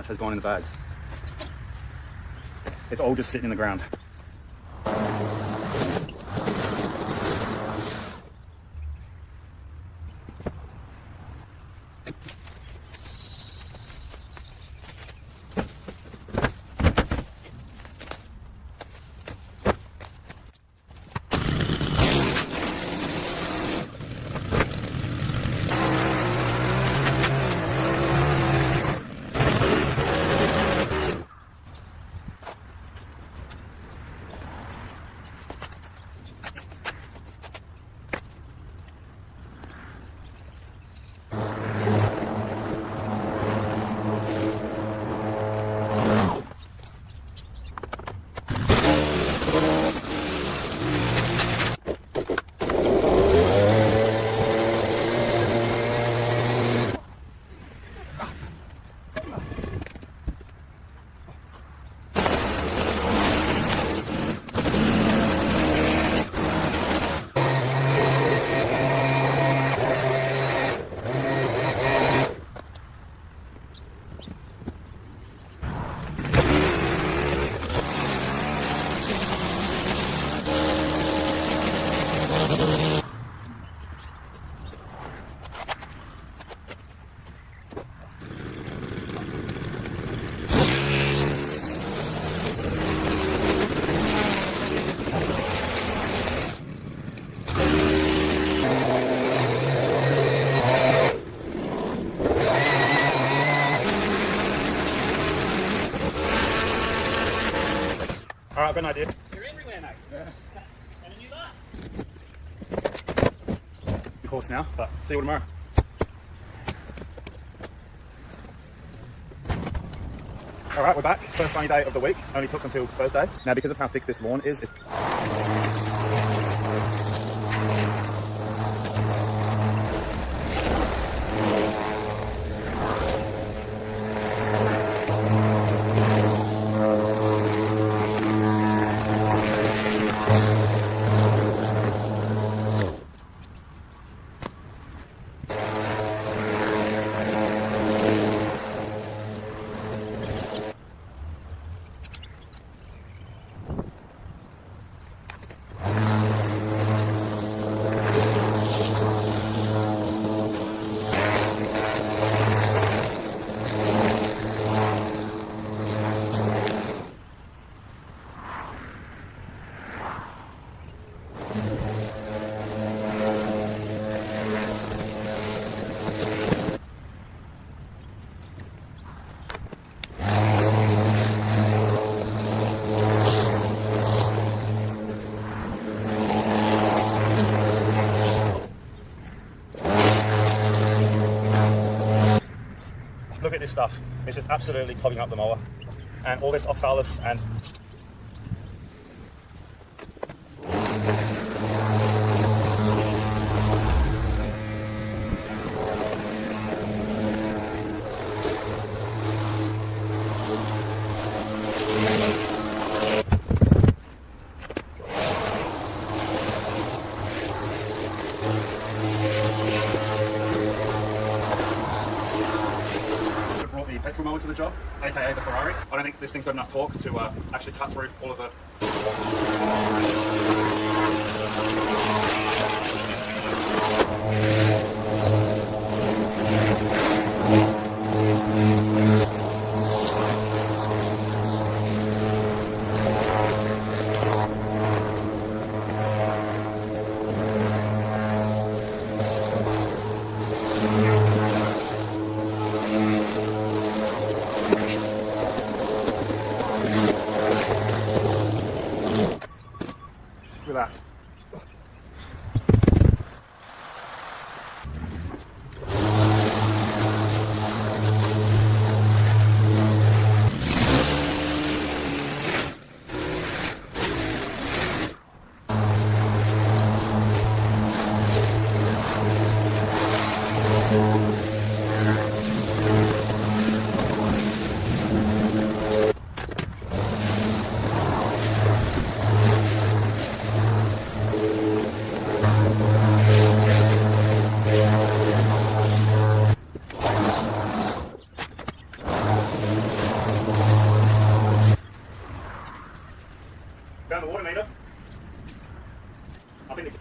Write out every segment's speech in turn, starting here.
has gone in the bag. It's all just sitting in the ground. All right, I've got an idea. You're everywhere, mate. Yeah. And a new life. Of course now, but see you tomorrow. All right, we're back. First sunny day of the week. Only took until Thursday. Now, because of how thick this lawn is, look at this stuff. It's just absolutely clogging up the mower. And all this oxalis and petrol mower to the job, aka the Ferrari. I don't think this thing's got enough torque to actually cut through all of the... Look at that. Down the water meter. I think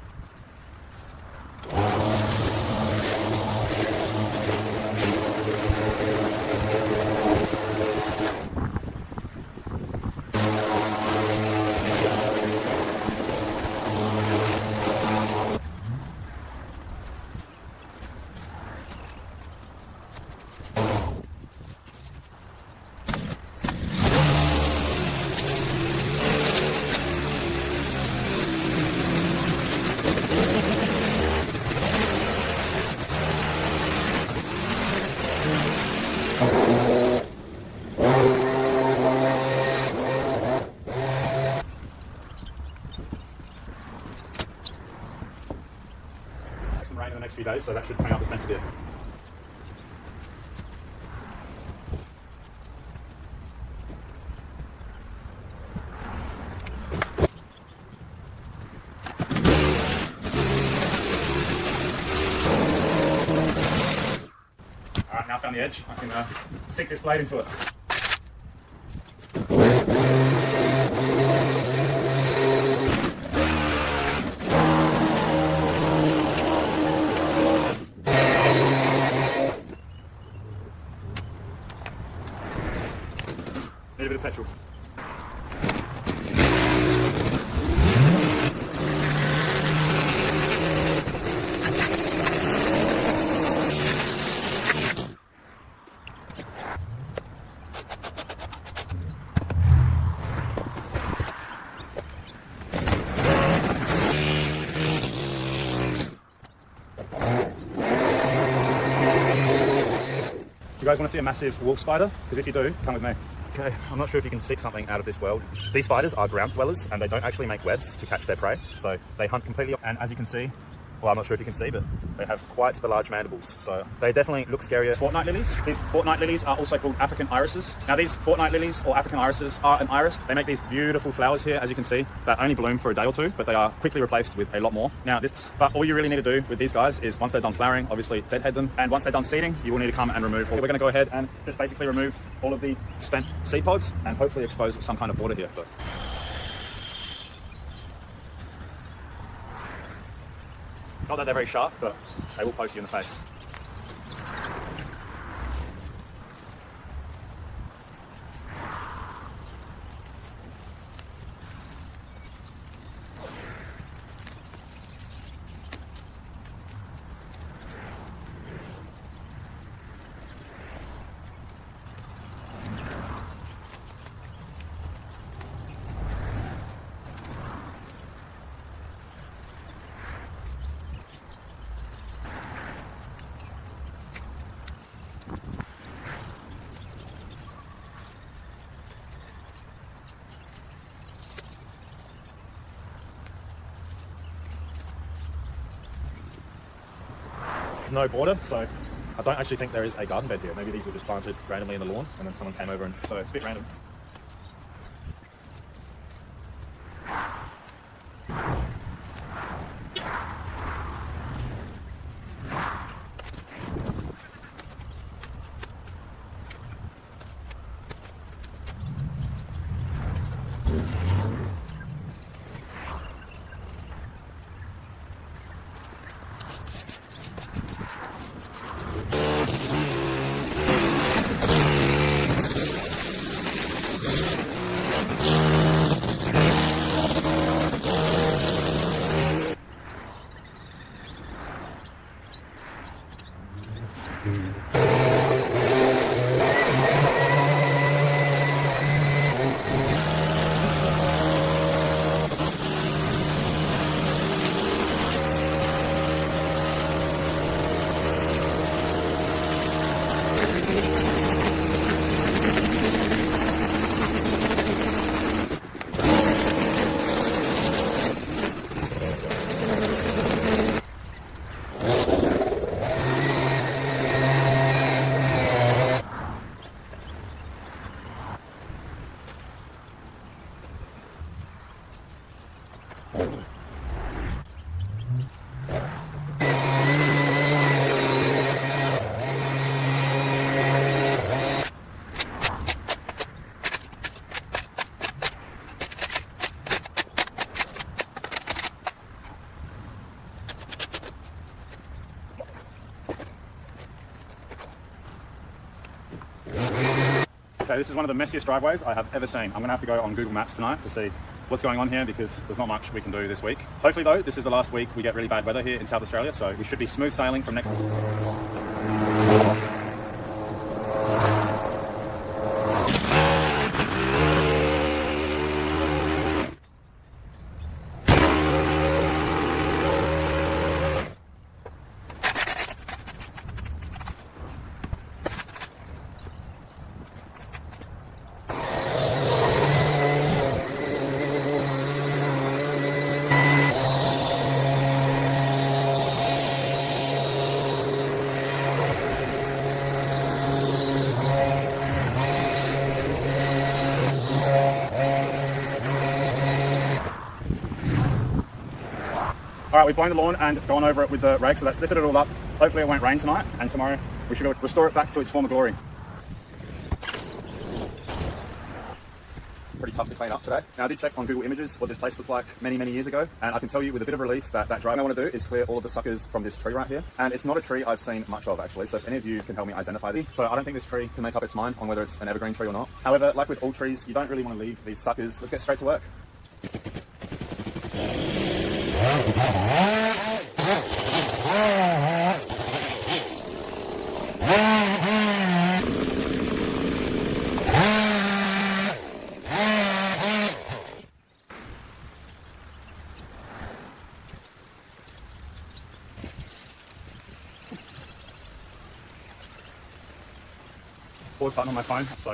some rain in the next few days, so that should clean up the fence a bit. Alright, now I found the edge. I can sink this blade into it. Need a bit of petrol. Do you guys want to see a massive wolf spider? Because if you do, come with me. Okay, I'm not sure if you can seek something out of this world. These spiders are ground dwellers and they don't actually make webs to catch their prey. So they hunt completely, and as you can see, well, I'm not sure if you can see, but they have quite the large mandibles. So they definitely look scarier. Fortnight lilies. These fortnight lilies are also called African irises. Now these fortnight lilies or African irises are an iris. They make these beautiful flowers here, as you can see, that only bloom for a day or two, but they are quickly replaced with a lot more. Now but all you really need to do with these guys is once they're done flowering, obviously deadhead them. And once they're done seeding, you will need to come and remove. We're going to go ahead and just basically remove all of the spent seed pods and hopefully expose some kind of water here. Not that they're very sharp, but they will poke you in the face. There's no border, so I don't actually think there is a garden bed here. Maybe these were just planted randomly in the lawn and then someone came over and so it's a bit random. Okay, this is one of the messiest driveways I have ever seen. I'm gonna have to go on Google Maps tonight to see what's going on here because there's not much we can do this week. Hopefully though, this is the last week we get really bad weather here in South Australia, so we should be smooth sailing from next. All right, we've blown the lawn and gone over it with the rake, so that's lifted it all up. Hopefully it won't rain tonight, and tomorrow we should be able to restore it back to its former glory. Pretty tough to clean up today. Now I did check on Google Images what this place looked like many years ago, and I can tell you with a bit of relief that driving I want to do is clear all of the suckers from this tree right here. And it's not a tree I've seen much of actually, so if any of you can help me identify these. So I don't think this tree can make up its mind on whether it's an evergreen tree or not. However, like with all trees, you don't really want to leave these suckers. Let's get straight to work. Pause button on my phone, so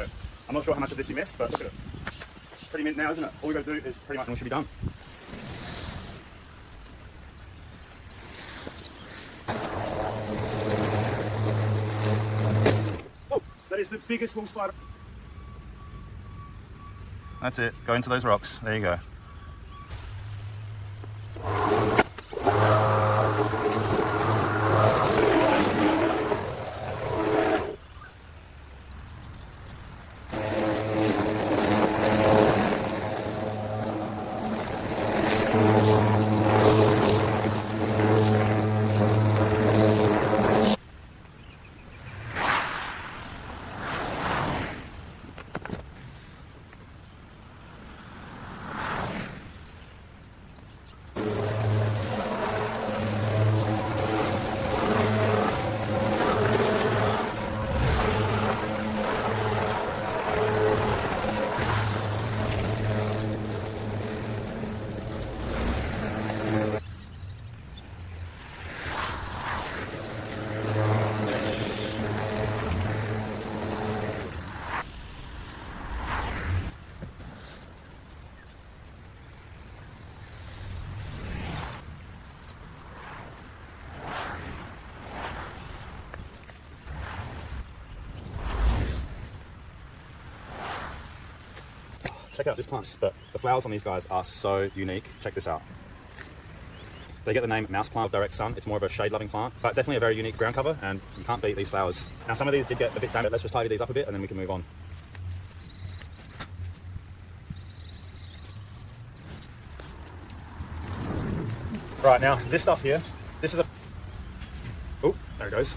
I'm not sure how much of this you missed, but look at it. Pretty mint now, isn't it? All we got to do is pretty much and we should be done. Oh, that is the biggest wool spider. That's it. Go into those rocks. There you go. Check out this plant. The flowers on these guys are so unique. Check this out. They get the name mouse plant of direct sun. It's more of a shade-loving plant, but definitely a very unique ground cover, and you can't beat these flowers. Now, some of these did get a bit damaged. Let's just tidy these up a bit, and then we can move on. Right, now, this stuff here, this is a... Oh, there it goes.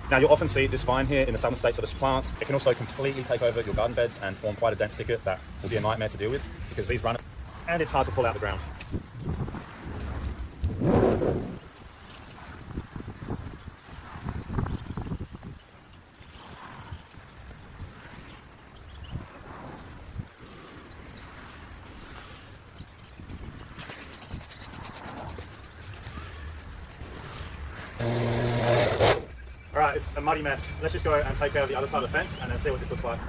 Now you'll often see this vine here in the southern states of its plants. It can also completely take over your garden beds and form quite a dense thicket that will be a nightmare to deal with because these run and it's hard to pull out the ground. Alright, it's a muddy mess. Let's just go and take care of the other side of the fence and then see what this looks like.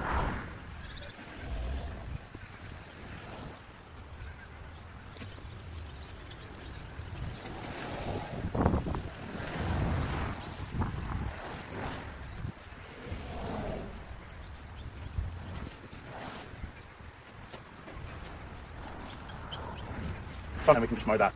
And we can just mow that.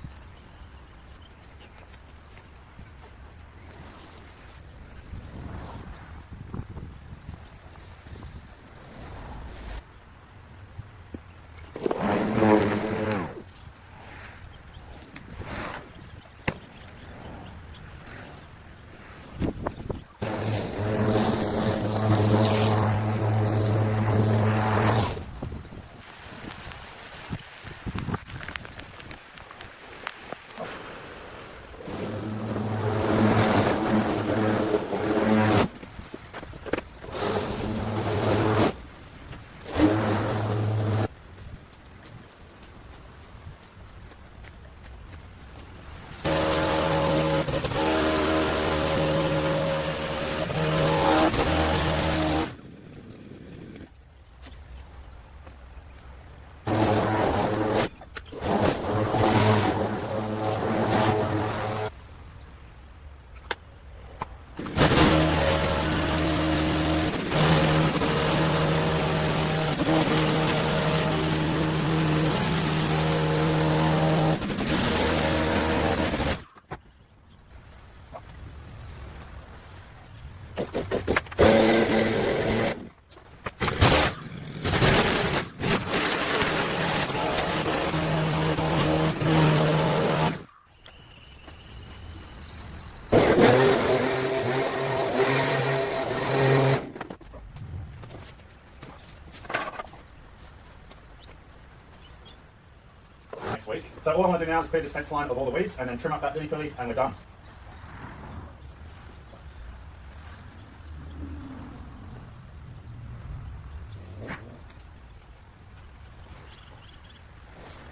Next week. So all I want to do now is clear this fence line of all the weeds and then trim up that dilly-pilly and we're done.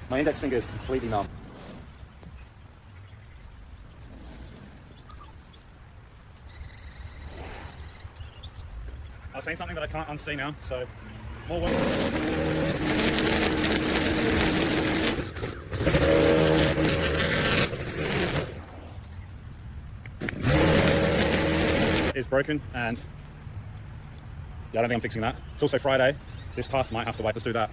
My index finger is completely numb. I've seen something that I can't unsee now, so more work. Is broken, and yeah, I don't think I'm fixing that. It's also Friday. This path might have to wait. Let's do that.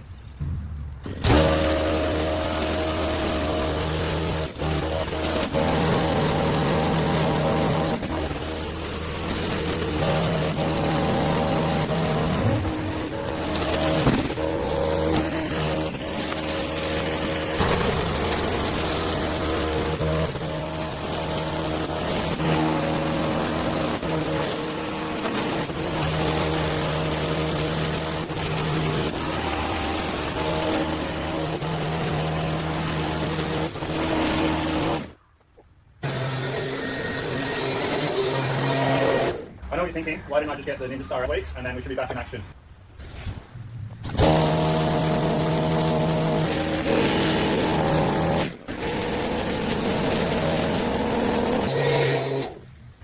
I know what you're thinking, why didn't I just get the Ninja Star 8 weeks and then we should be back in action?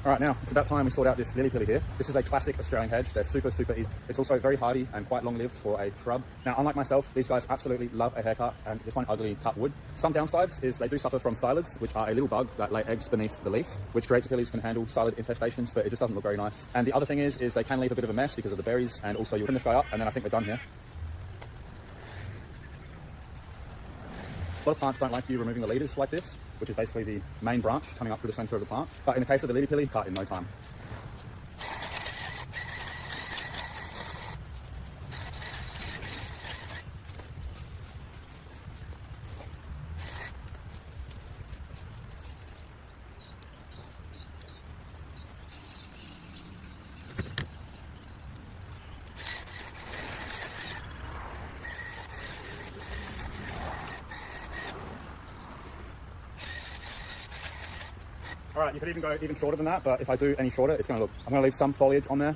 Alright, now it's about time we sort out this lily-pilly here. This is a classic Australian hedge. They're super easy. It's also very hardy and quite long-lived for a shrub. Now, unlike myself, these guys absolutely love a haircut and just find ugly cut wood. Some downsides is they do suffer from psyllids, which are a little bug that lay eggs beneath the leaf, which great pillies can handle psyllid infestations, but it just doesn't look very nice. And the other thing is they can leave a bit of a mess because of the berries, and also you'll trim this guy up, and then I think we're done here. A lot of plants don't like you removing the leaders like this, which is basically the main branch coming up through the center of the plant. But in the case of the lily-pilly, cut in no time. All right, you could even go even shorter than that, but if I do any shorter, I'm going to leave some foliage on there